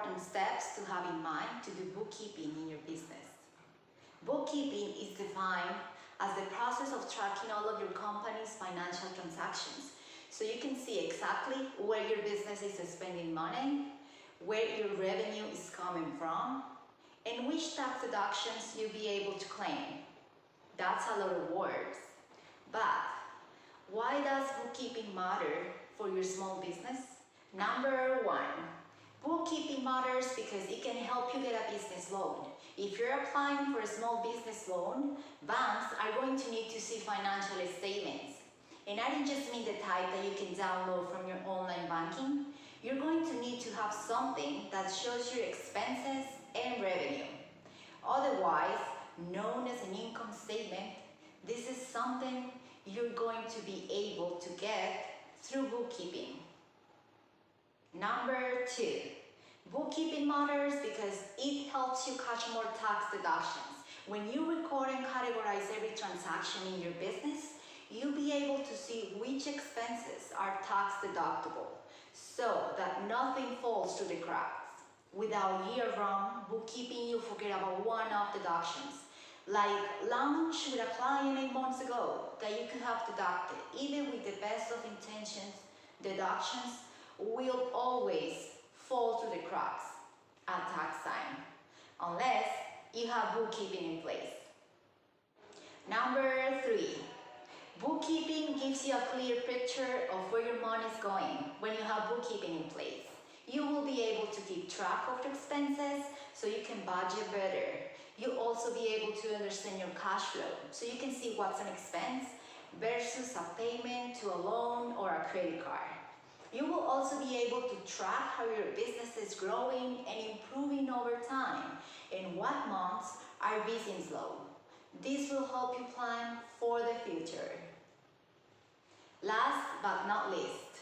important steps to have in mind to do bookkeeping in your business. Bookkeeping is defined as the process of tracking all of your company's financial transactions, so you can see exactly where your business is spending money, where your revenue is coming from, and which tax deductions you'll be able to claim. That's a lot of words, but why does bookkeeping matter for your small business? Number one, bookkeeping matters because it can help you get a business loan. If you're applying for a small business loan, banks are going to need to see financial statements. And I don't just mean the type that you can download from your online banking. You're going to need to have something that shows your expenses and revenue. Otherwise, known as an income statement, this is something you're going to be able to get through bookkeeping. Number two, bookkeeping matters because it helps you catch more tax deductions. When you record and categorize every transaction in your business, you'll be able to see which expenses are tax deductible so that nothing falls through the cracks. Without year-round bookkeeping, you'll forget about one-off deductions, like lunch with a client 8 months ago that you could have deducted. Even with the best of intentions, deductions will always fall through the cracks at tax time, unless you have bookkeeping in place. Number three, bookkeeping gives you a clear picture of where your money is going when you have bookkeeping in place. You will be able to keep track of your expenses so you can budget better. You'll also be able to understand your cash flow so you can see what's an expense versus a payment to a loan or a credit card. You will also be able to track how your business is growing and improving over time and what months are busy and slow. This will help you plan for the future. Last but not least,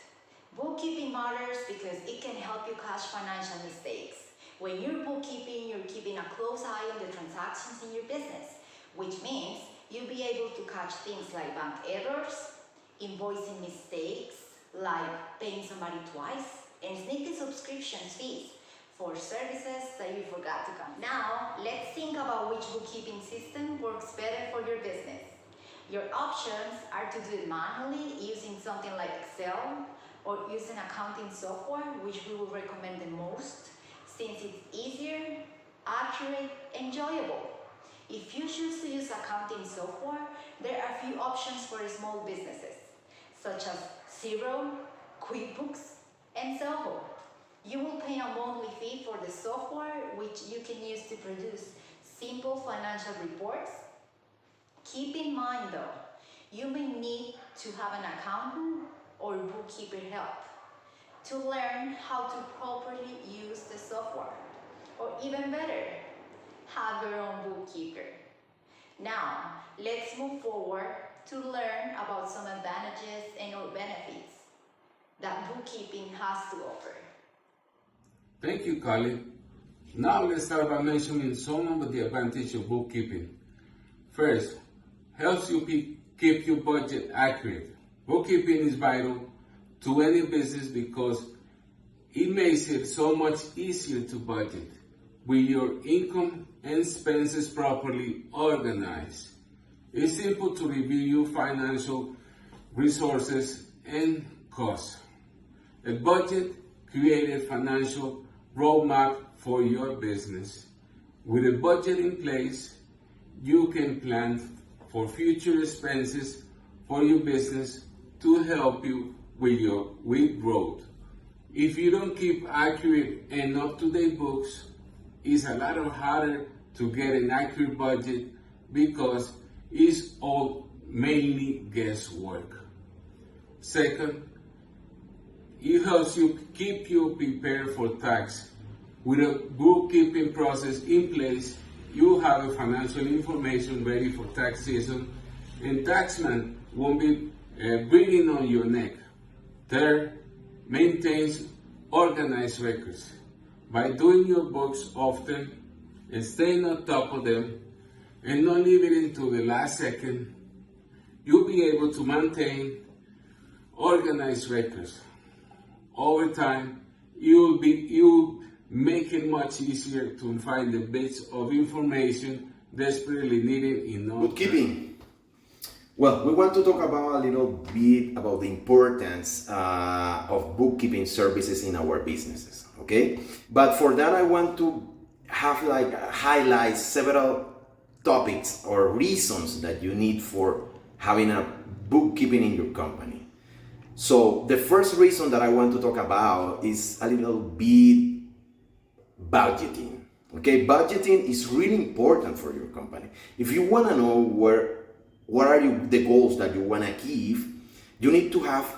bookkeeping matters because it can help you catch financial mistakes. When you're bookkeeping, you're keeping a close eye on the transactions in your business, which means you'll be able to catch things like bank errors, invoicing mistakes, like paying somebody twice, and sneaky subscription fees for services that you forgot to count. Now, let's think about which bookkeeping system works better for your business. Your options are to do it manually using something like Excel or using accounting software, which we will recommend the most since it's easier, accurate, and enjoyable. If you choose to use accounting software, there are a few options for small businesses, such as Xero, QuickBooks, and Zoho. You will pay a monthly fee for the software, which you can use to produce simple financial reports. Keep in mind though, you may need to have an accountant or bookkeeper help to learn how to properly use the software, or even better, have your own bookkeeper. Now, let's move forward to learn about some advantages and or benefits that bookkeeping has to offer. Thank you, Carly. Now let's start by mentioning some of the advantages of bookkeeping. First, helps you keep your budget accurate. Bookkeeping is vital to any business because it makes it so much easier to budget with your income and expenses properly organized. It's simple to review your financial resources and costs. A budget creates a financial roadmap for your business. With a budget in place, you can plan for future expenses for your business to help you with growth. If you don't keep accurate and up-to-date books, it's a lot harder to get an accurate budget because it's all mainly guesswork. Second, it helps you keep you prepared for tax. With a bookkeeping process in place, you have the financial information ready for tax season, and taxman won't be breathing on your neck. Third, maintains organized records. By doing your books often and staying on top of them and not leaving it until the last second, you'll be able to maintain organized records. Over time, you'll make it much easier to find the bits of information desperately needed in bookkeeping. Well, we want to talk about a little bit about the importance of bookkeeping services in our businesses, okay? But for that, I want to highlight several topics or reasons that you need for having a bookkeeping in your company. So the first reason that I want to talk about is a little bit budgeting. Okay, budgeting is really important for your company. If you want to know what are the goals that you want to achieve, you need to have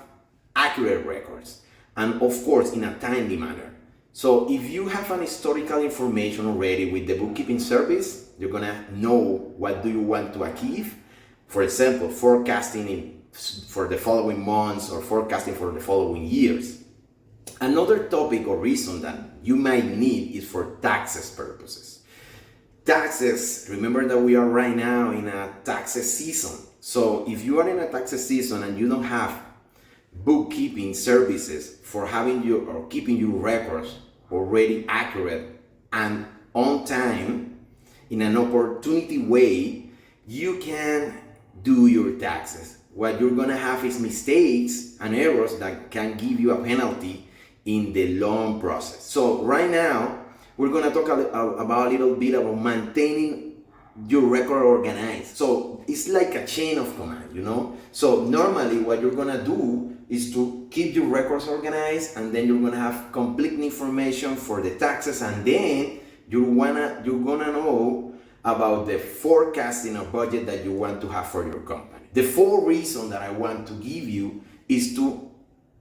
accurate records, and of course in a timely manner. So if you have an historical information already with the bookkeeping service, you're gonna know what do you want to achieve. For example, forecasting for the following months or forecasting for the following years. Another topic or reason that you might need is for taxes purposes. Taxes, remember that we are right now in a taxes season. So if you are in a taxes season and you don't have bookkeeping services for having your or keeping your records already accurate and on time in an opportunity way, you can do your taxes. What you're gonna have is mistakes and errors that can give you a penalty in the long process. So right now, we're gonna talk about a little bit about maintaining your record organized. So it's like a chain of command, you know? So normally what you're gonna do is to keep your records organized, and then you're gonna have complete information for the taxes, and then you're gonna know about the forecasting or budget that you want to have for your company. The fourth reason that I want to give you is to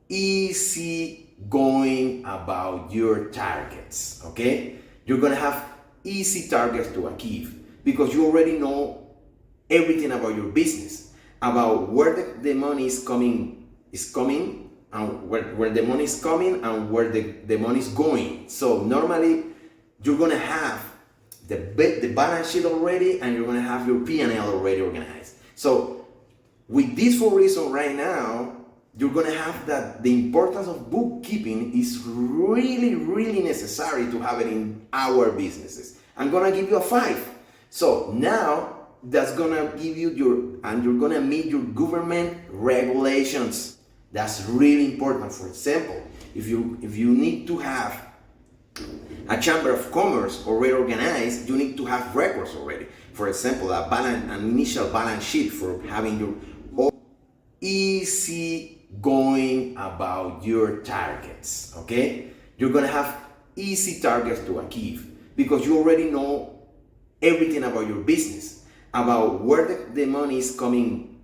easy going about your targets, okay? You're gonna have easy targets to achieve because you already know everything about your business, about where the money is coming, and where the money is coming and where the money is going. So normally you're gonna have the balance sheet already, and you're gonna have your P&L already organized. So with these four reasons right now, you're gonna have that the importance of bookkeeping is really, really necessary to have it in our businesses. I'm gonna give you a 5. So now that's gonna give you you're gonna meet your government regulations. That's really important. For example, if you need to have a chamber of commerce already organized, you need to have records already. For example, an initial balance sheet for having your easy going about your targets, okay? You're gonna have easy targets to achieve because you already know everything about your business, about where the money is coming,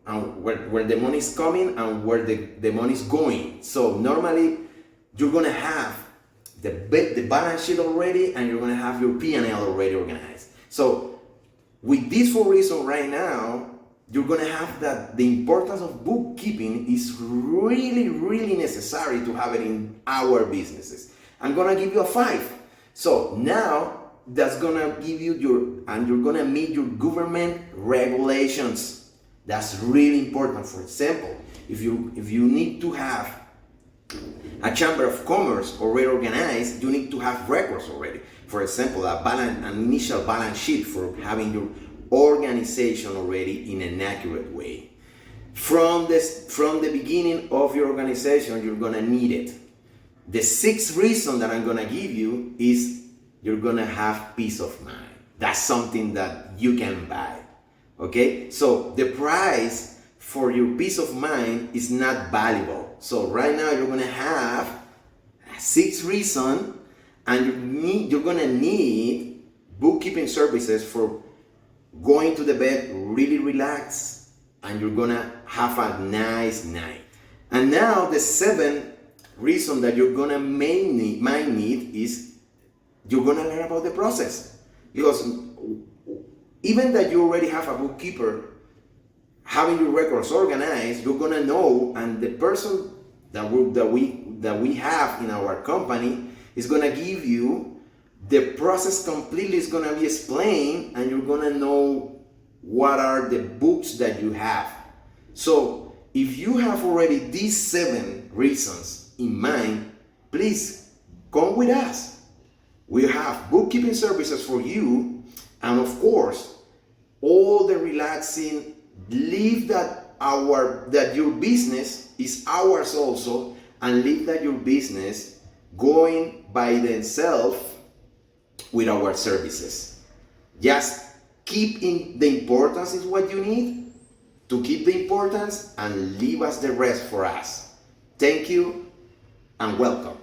and where the money is coming and where the money is going. So normally you're gonna have the balance sheet already, and you're gonna have your P&L already organized. So with these four reasons right now, you're gonna have that the importance of bookkeeping is really, really necessary to have it in our businesses. I'm gonna give you a 5. So now that's gonna give you you're gonna meet your government regulations. That's really important. For example, if you need to have a chamber of commerce already organized, you need to have records already. For example, an initial balance sheet for having your organization already in an accurate way. From the beginning of your organization, you're gonna need it. The 6th reason that I'm gonna give you is you're gonna have peace of mind. That's something that you can buy. Okay? So the price for your peace of mind is not valuable. So right now you're gonna have a 6th reason, and you're gonna need bookkeeping services for going to the bed really relaxed, and you're gonna have a nice night. And now the 7th reason that you're gonna might need is you're gonna learn about the process, because even that you already have a bookkeeper having your records organized, you're gonna know, and the person that we have in our company is gonna give you the process completely. Is gonna be explained, and you're gonna know what are the books that you have. So if you have already these 7 reasons in mind, please come with us. We have bookkeeping services for you, and of course, all the relaxing. Leave that your business is ours also, and leave that your business going by themselves with our services. Just keep in the importance is what you need to keep the importance, and leave us the rest for us. Thank you and welcome.